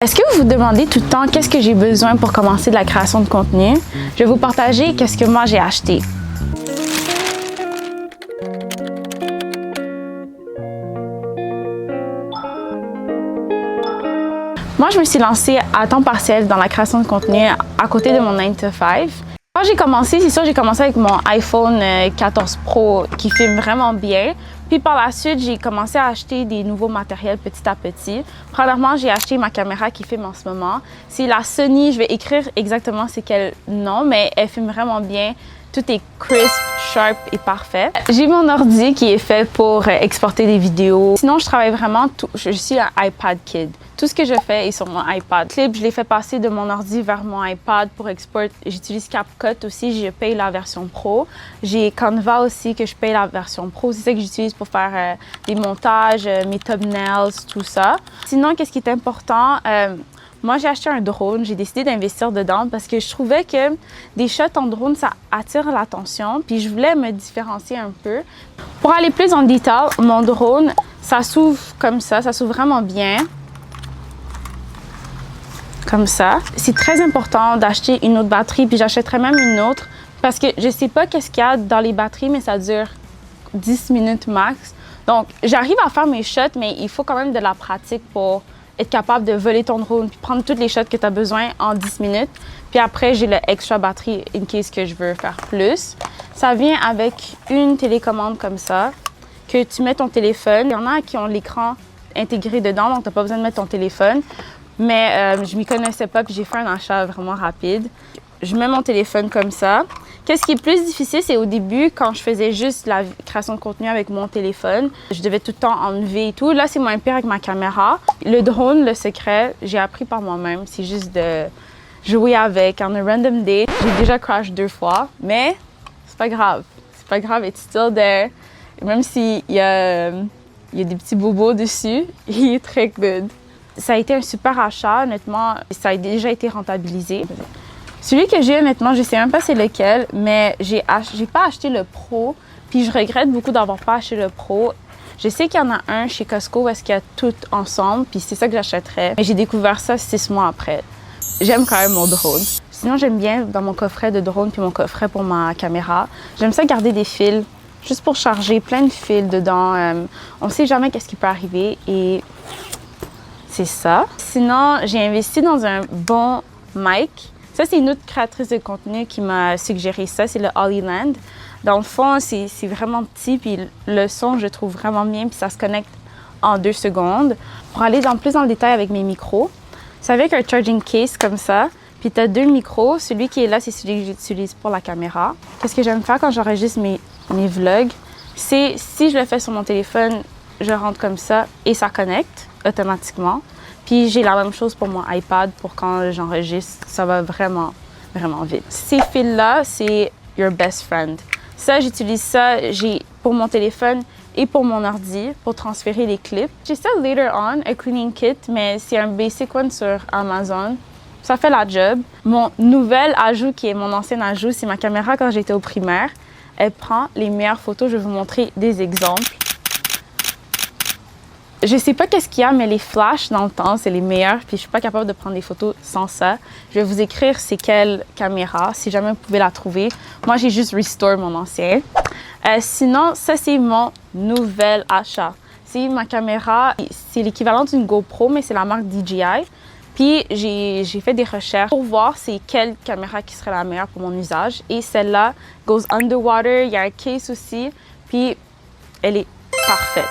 Est-ce que vous vous demandez tout le temps qu'est-ce que j'ai besoin pour commencer de la création de contenu? Je vais vous partager qu'est-ce que moi j'ai acheté. Moi, je me suis lancée à temps partiel dans la création de contenu à côté de mon 9 to 5. Quand j'ai commencé, c'est sûr, j'ai commencé avec mon iPhone 14 Pro qui filme vraiment bien. Puis par la suite, j'ai commencé à acheter des nouveaux matériels petit à petit. Premièrement, j'ai acheté ma caméra qui filme en ce moment. C'est la Sony, je vais écrire exactement c'est quel nom, mais elle filme vraiment bien. Tout est crisp, sharp et parfait. J'ai mon ordi qui est fait pour exporter des vidéos. Sinon, je travaille vraiment, je suis un iPad kid. Tout ce que je fais est sur mon iPad. Clip, je l'ai fait passer de mon ordi vers mon iPad pour export. J'utilise CapCut aussi, je paye la version Pro. J'ai Canva aussi que je paye la version Pro. C'est ça que j'utilise pour faire des montages, mes thumbnails, tout ça. Sinon, qu'est-ce qui est important? Moi, j'ai acheté un drone. J'ai décidé d'investir dedans parce que je trouvais que des shots en drone, ça attire l'attention. Puis je voulais me différencier un peu. Pour aller plus en détail, mon drone, ça s'ouvre comme ça s'ouvre vraiment bien. Comme ça. C'est très important d'acheter une autre batterie, puis j'achèterai même une autre parce que je sais pas qu'est-ce qu'il y a dans les batteries, mais ça dure 10 minutes max. Donc, j'arrive à faire mes shots, mais il faut quand même de la pratique pour être capable de voler ton drone puis prendre toutes les shots que tu as besoin en 10 minutes. Puis après, j'ai le extra batterie in case que je veux faire plus. Ça vient avec une télécommande comme ça, que tu mets ton téléphone. Il y en a qui ont l'écran intégré dedans, donc tu n'as pas besoin de mettre ton téléphone. Mais je m'y connaissais pas, puis j'ai fait un achat vraiment rapide. Je mets mon téléphone comme ça. Qu'est-ce qui est plus difficile, c'est au début, quand je faisais juste la création de contenu avec mon téléphone, je devais tout le temps enlever et tout. Là, c'est moins pire avec ma caméra. Le drone, le secret, j'ai appris par moi-même. C'est juste de jouer avec on a random day. J'ai déjà crash 2 fois, mais c'est pas grave. C'est pas grave, it's still there. Et même s'il y a des petits bobos dessus, il est très good. Ça a été un super achat, honnêtement, ça a déjà été rentabilisé. Celui que j'ai, honnêtement, je sais même pas c'est lequel, mais j'ai pas acheté le Pro, puis je regrette beaucoup d'avoir pas acheté le Pro. Je sais qu'il y en a un chez Costco où est-ce qu'il y a tout ensemble, puis c'est ça que j'achèterais. Mais j'ai découvert ça 6 mois après. J'aime quand même mon drone. Sinon, j'aime bien dans mon coffret de drone puis mon coffret pour ma caméra, j'aime ça garder des fils, juste pour charger plein de fils dedans. On sait jamais qu'est-ce qui peut arriver et c'est ça. Sinon, j'ai investi dans un bon mic. Ça, c'est une autre créatrice de contenu qui m'a suggéré ça. C'est le Hollyland. Dans le fond, c'est vraiment petit, puis le son, je trouve vraiment bien, puis ça se connecte en 2 secondes. Pour aller plus dans le détail avec mes micros, c'est avec un charging case comme ça. Puis tu as 2 micros. Celui qui est là, c'est celui que j'utilise pour la caméra. Qu'est-ce que j'aime faire quand j'enregistre mes vlogs? C'est si je le fais sur mon téléphone, je rentre comme ça et ça connecte automatiquement. Puis j'ai la même chose pour mon iPad pour quand j'enregistre, ça va vraiment, vraiment vite. Ces fils-là, c'est your best friend. Ça, j'utilise ça pour mon téléphone et pour mon ordi pour transférer les clips. J'ai ça later on, un cleaning kit, mais c'est un basic one sur Amazon. Ça fait la job. Mon nouvel ajout, qui est mon ancien ajout, c'est ma caméra quand j'étais au primaire. Elle prend les meilleures photos. Je vais vous montrer des exemples. Je sais pas qu'est-ce qu'il y a, mais les flashs dans le temps, c'est les meilleurs. Puis je suis pas capable de prendre des photos sans ça. Je vais vous écrire c'est quelle caméra, si jamais vous pouvez la trouver. Moi, j'ai juste restore mon ancien. Sinon, ça, c'est mon nouvel achat. C'est ma caméra. C'est l'équivalent d'une GoPro, mais c'est la marque DJI. Puis j'ai fait des recherches pour voir c'est quelle caméra qui serait la meilleure pour mon usage. Et celle-là goes underwater. Il y a un case aussi. Puis elle est parfaite.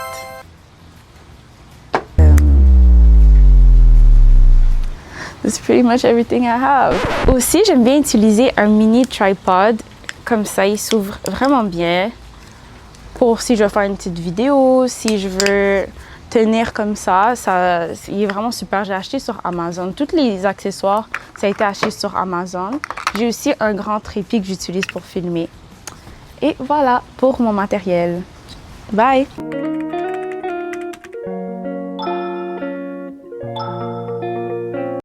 That's pretty much everything I have. Aussi, j'aime bien utiliser un mini tripod. Comme ça, il s'ouvre vraiment bien. Pour si je veux faire une petite vidéo, si je veux tenir comme ça, il est vraiment super. J'ai acheté sur Amazon. Tous les accessoires, ça a été acheté sur Amazon. J'ai aussi un grand trépied que j'utilise pour filmer. Et voilà pour mon matériel. Bye!